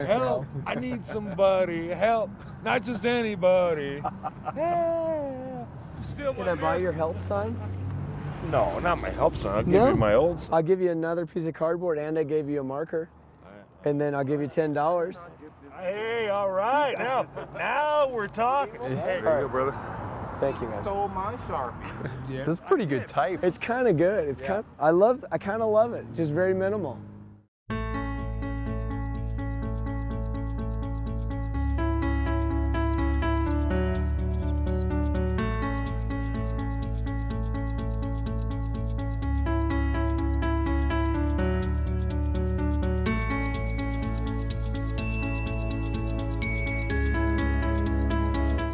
Help, I need somebody, help, not just anybody. Still Can I buy your help sign? No, not my help sign, I'll give No? you my old sign. I'll give you another piece of cardboard and I gave you a marker. And then I'll give you $10. Hey, all right, now we're talking. Hey, there you go, brother. Thank you, man. Stole my Sharpie. That's pretty good type. It's kind of good. It's kind. I kind of love it. Just very minimal.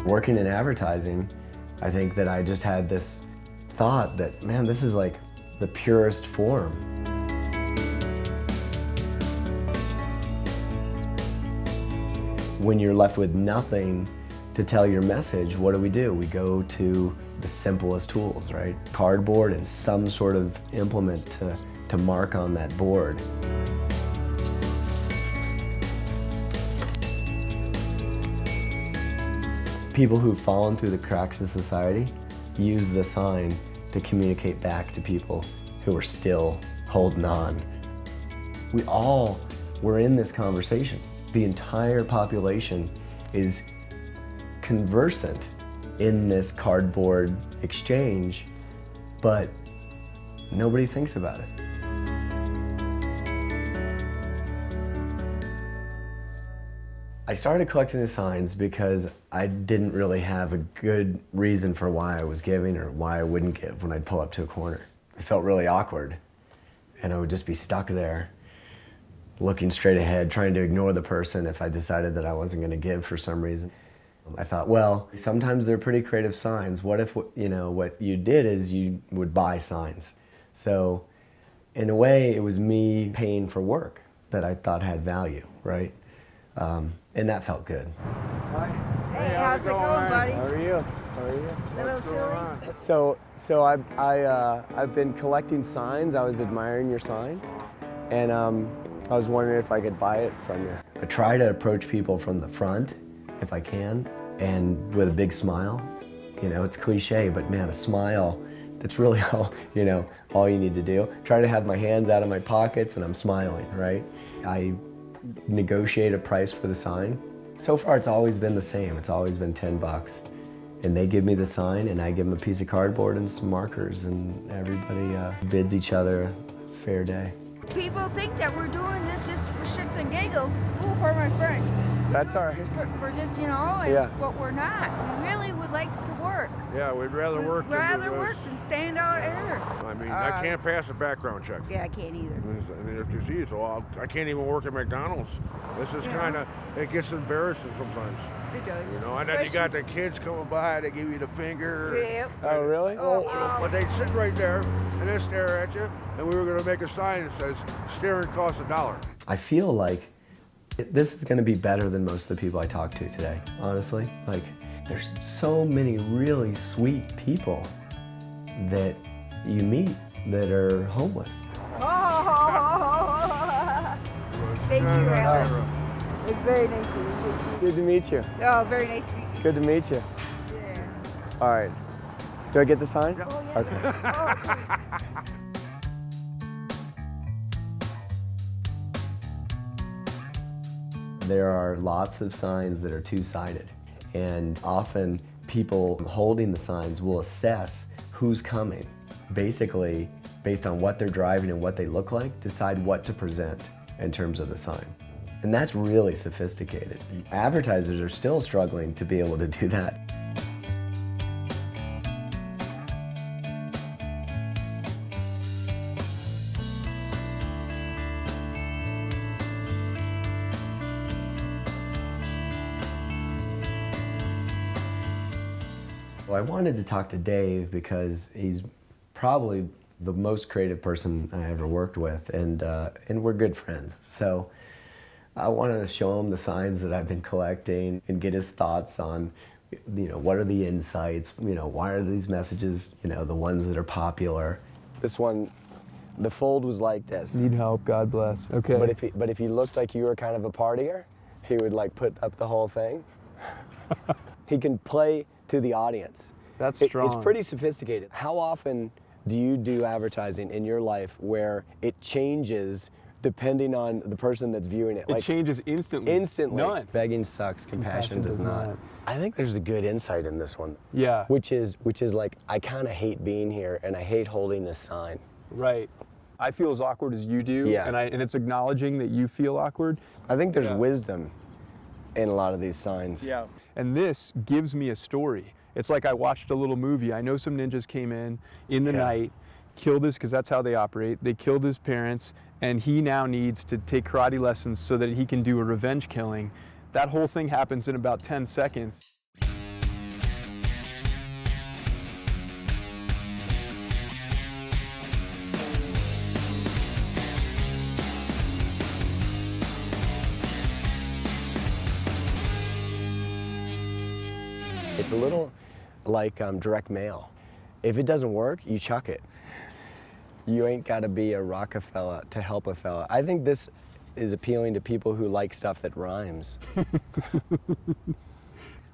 Working in advertising, I think that I just had this thought that, man, this is like the purest form. When you're left with nothing to tell your message, what do? We go to the simplest tools, right? Cardboard and some sort of implement to mark on that board. People who've fallen through the cracks of society use the sign to communicate back to people who are still holding on. We all were in this conversation. The entire population is conversant in this cardboard exchange, but nobody thinks about it. I started collecting the signs because I didn't really have a good reason for why I was giving or why I wouldn't give when I'd pull up to a corner. It felt really awkward, and I would just be stuck there, looking straight ahead, trying to ignore the person if I decided that I wasn't going to give for some reason. I thought, well, sometimes they're pretty creative signs. What if, what you did is you would buy signs? So, in a way, it was me paying for work that I thought had value, right? And that felt good. Hi. Hey, how's it going, buddy? How are you? How are you? What's going on? So I've been collecting signs. I was admiring your sign, and I was wondering if I could buy it from you. I try to approach people from the front, if I can, and with a big smile. It's cliche, but man, a smile. That's really all you need to do. Try to have my hands out of my pockets and I'm smiling, right? I negotiate a price for the sign. So far it's always been the same. It's always been $10. And they give me the sign and I give them a piece of cardboard and some markers and everybody bids each other a fair day. People think that we're doing this just for shits and giggles. Ooh, for my friend. That's all right. For just, but we're not. We really would like to work. Yeah, we'd rather work We'd rather work than stand out here. I mean, I can't pass a background check. Yeah, I can't either. I mean, if you see, so I can't even work at McDonald's. This is it gets embarrassing sometimes. It does. And then you got the kids coming by, they give you the finger. Yep. Oh, really? But they sit right there and they stare at you, and we were going to make a sign that says, staring costs $1. I feel like this is going to be better than most of the people I talk to today, honestly. Like, there's so many really sweet people that you meet that are homeless. Thank you, Alex. It's very nice to meet you. Good to meet you. Oh, very nice to meet you. Good to meet you. Yeah. All right. Do I get the sign? Yeah. Okay. There are lots of signs that are two-sided, and often people holding the signs will assess who's coming. Basically, based on what they're driving and what they look like, decide what to present in terms of the sign. And that's really sophisticated. Advertisers are still struggling to be able to do that. Well, I wanted to talk to Dave because he's probably the most creative person I ever worked with, and we're good friends. So I wanted to show him the signs that I've been collecting and get his thoughts on, what are the insights, why are these messages, the ones that are popular. This one, the fold was like this. Need help, God bless. Okay. But if you looked like you were kind of a partier, he would like put up the whole thing. He can play to the audience. That's strong. It's pretty sophisticated. How often do you do advertising in your life where it changes depending on the person that's viewing it? It changes instantly. Instantly. None. Begging sucks, compassion does not. I think there's a good insight in this one. Yeah. Which is like, I kind of hate being here and I hate holding this sign. Right. I feel as awkward as you do, Yeah. and it's acknowledging that you feel awkward. I think there's wisdom in a lot of these signs. Yeah. And this gives me a story. It's like I watched a little movie. I know some ninjas came in the night, killed his, because that's how they operate. They killed his parents, and he now needs to take karate lessons so that he can do a revenge killing. That whole thing happens in about 10 seconds. It's a little like direct mail. If it doesn't work, you chuck it. You ain't got to be a Rockefeller to help a fella. I think this is appealing to people who like stuff that rhymes.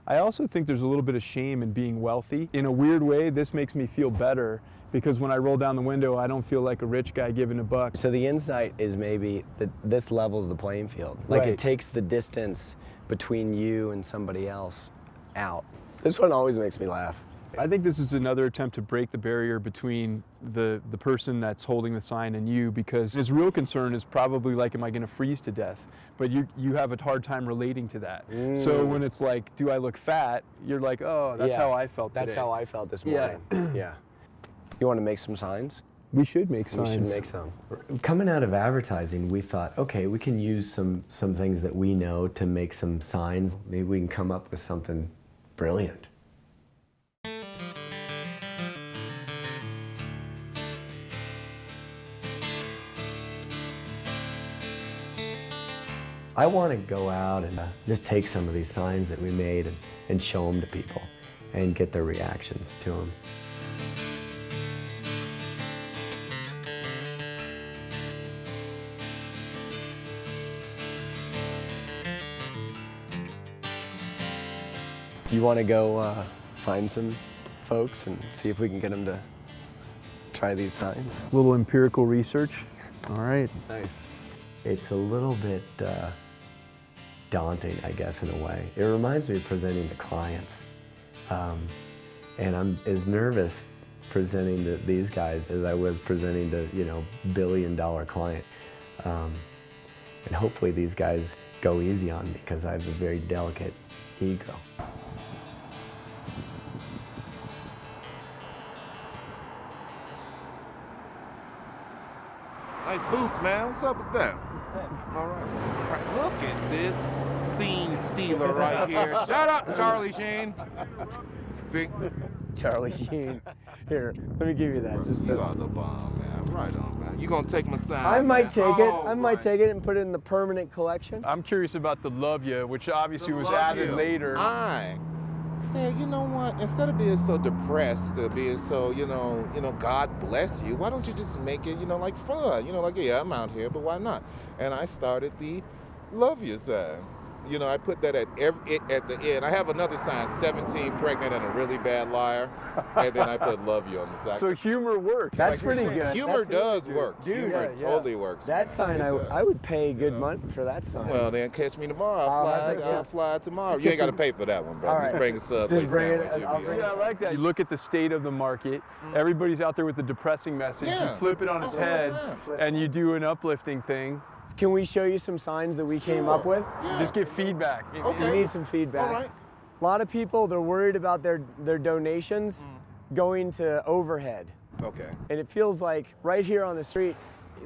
I also think there's a little bit of shame in being wealthy. In a weird way, this makes me feel better because when I roll down the window, I don't feel like a rich guy giving a buck. So the insight is maybe that this levels the playing field. Like Right. it takes the distance between you and somebody else out. This one always makes me laugh. I think this is another attempt to break the barrier between the person that's holding the sign and you, because his real concern is probably like, am I going to freeze to death? But you have a hard time relating to that. So when it's like, do I look fat? You're like, oh, that's how I felt today. That's how I felt this Yeah. morning. Yeah. You want to make some signs? We should make signs. We should make some. Coming out of advertising, we thought, okay, we can use some things that we know to make some signs. Maybe we can come up with something brilliant. I want to go out and just take some of these signs that we made and show them to people and get their reactions to them. You want to go find some folks and see if we can get them to try these signs? A little empirical research. All right. Nice. It's a little bit daunting, I guess, in a way. It reminds me of presenting to clients. And I'm as nervous presenting to these guys as I was presenting to, billion-dollar client. And hopefully these guys go easy on me because I have a very delicate ego. Nice boots, man. What's up with that? All right. Look at this scene stealer right here. Shut up, Charlie Sheen. See? Charlie Sheen. Here, let me give you that. Just You are the bomb, man. Right on, man. You gonna take my sign? I might take it. Oh, I might take it and put it in the permanent collection. I'm curious about the love ya, which obviously was Love added you. later. I said, you know what? Instead of being so depressed, or being so, God bless you, why don't you just make it, like fun? Like, yeah, I'm out here, but why not? And I started the love you sign. I put that at the end. I have another sign, 17, pregnant, and a really bad liar. And then I put love you on the side. So humor works. That's like you're pretty saying. good. Humor That's really does good. work. Dude, Humor yeah. totally works. That man. sign, It I does. would pay good money for that sign. Well, then catch me tomorrow. I'll fly tomorrow. You ain't got to pay for that one, bro. All Just right. bring a Subway Just bring it, sandwich. You'll I'll be bring all Yeah, I right. like that. You look at the state of the market, everybody's out there with a depressing message, Yeah. you flip it on its All the head, time. and you do an uplifting thing. Can we show you some signs that we came up with? Yeah. Just give feedback. Okay. We need some feedback. All right. A lot of people, they're worried about their donations going to overhead. Okay. And it feels like right here on the street,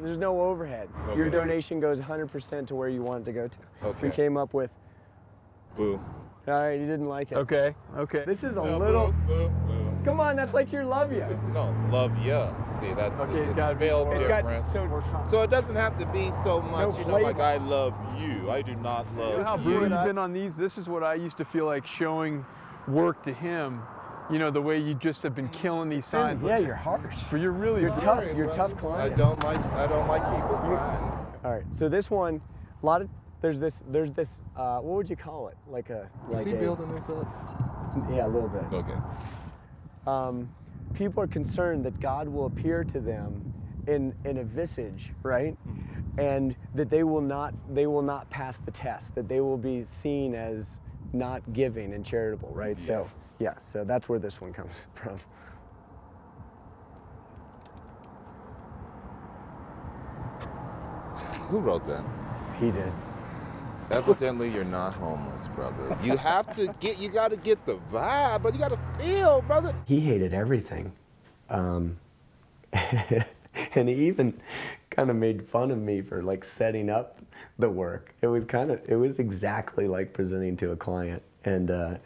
there's no overhead. Your Okay. donation goes 100% to where you want it to go to. Okay. We came up with, Boo. all right, you didn't like it. Okay. This is a No, little, boo, boo. come on, that's like your love ya. No, love ya. See, that's Okay, it's it's gotta be spelled more- It's got, different. so So it doesn't have to be so much, like flavor. I love you. I do not You know how love brutal you. you've been on these? This is what I used to feel like showing work to him. The way you just have been killing these signs. yeah, you're harsh. But you're really You're tough. Sorry, You're a brother. tough client. I don't like people's signs. All right, so this one, a lot of there's this, what would you call it? Like Is he building this up? Yeah, a little bit. Okay. People are concerned that God will appear to them in a visage, right? And that they will not pass the test, that they will be seen as not giving and charitable, right? Yes. So, yeah, so that's where this one comes from. Who wrote that? He did. Evidently, you're not homeless, brother. You gotta get the vibe, but you gotta feel, brother. He hated everything. And he even kind of made fun of me for like setting up the work. It was exactly like presenting to a client. And I'm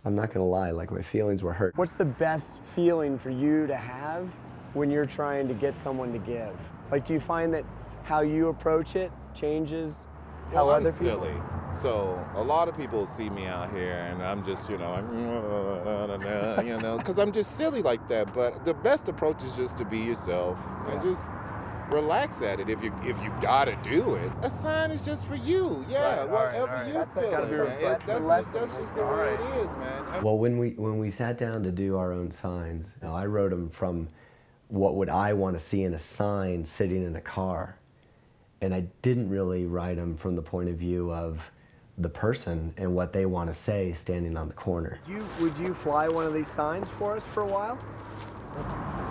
not gonna lie, like my feelings were hurt. What's the best feeling for you to have when you're trying to get someone to give? Like, do you find that how you approach it changes how Well, I'm other people? silly. So a lot of people see me out here, and I'm just, because I'm just silly like that. But the best approach is just to be yourself and just relax at it. If you gotta do it, a sign is just for you. Yeah, whatever you feel. That's just the way it is, man. Well, when we sat down to do our own signs, I wrote them from what would I want to see in a sign sitting in a car. And I didn't really write them from the point of view of the person and what they want to say standing on the corner. Would you fly one of these signs for us for a while?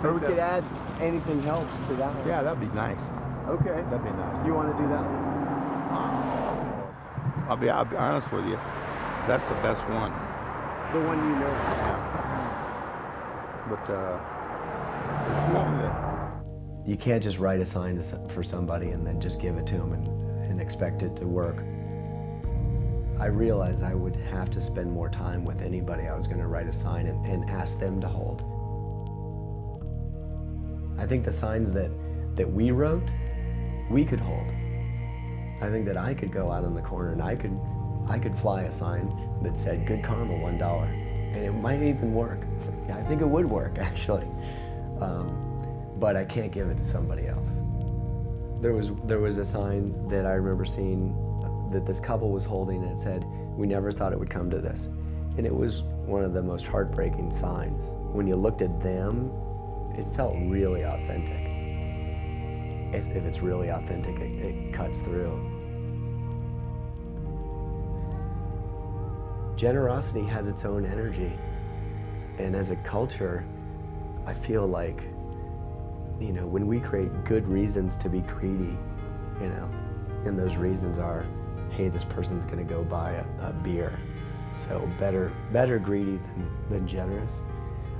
Or we could add anything helps to that one. Yeah, that'd be nice. Okay. That'd be nice. Do you want to do that one? I'll be honest with you. That's the best one. The one you know. But You can't just write a sign for somebody and then just give it to them and expect it to work. I realized I would have to spend more time with anybody I was going to write a sign and ask them to hold. I think the signs that we wrote, we could hold. I think that I could go out on the corner and I could fly a sign that said "Good Karma, $1," and it might even work. Yeah, I think it would work actually. But I can't give it to somebody else. There was a sign that I remember seeing that this couple was holding, and it said, "We never thought it would come to this." And it was one of the most heartbreaking signs. When you looked at them, it felt really authentic. If it's really authentic, it cuts through. Generosity has its own energy. And as a culture, I feel like, when we create good reasons to be greedy, and those reasons are, hey, this person's gonna go buy a beer, so better greedy than generous.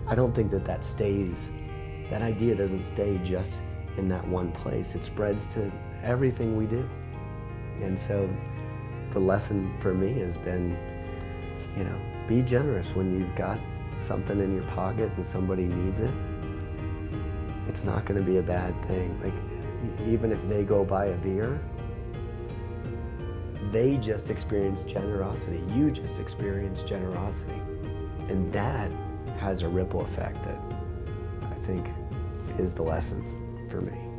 I don't think that stays, that idea doesn't stay just in that one place. It spreads to everything we do. And so the lesson for me has been, be generous when you've got something in your pocket and somebody needs it. It's not going to be a bad thing. Like, even if they go buy a beer, they just experienced generosity. You just experienced generosity. And that has a ripple effect that I think is the lesson for me.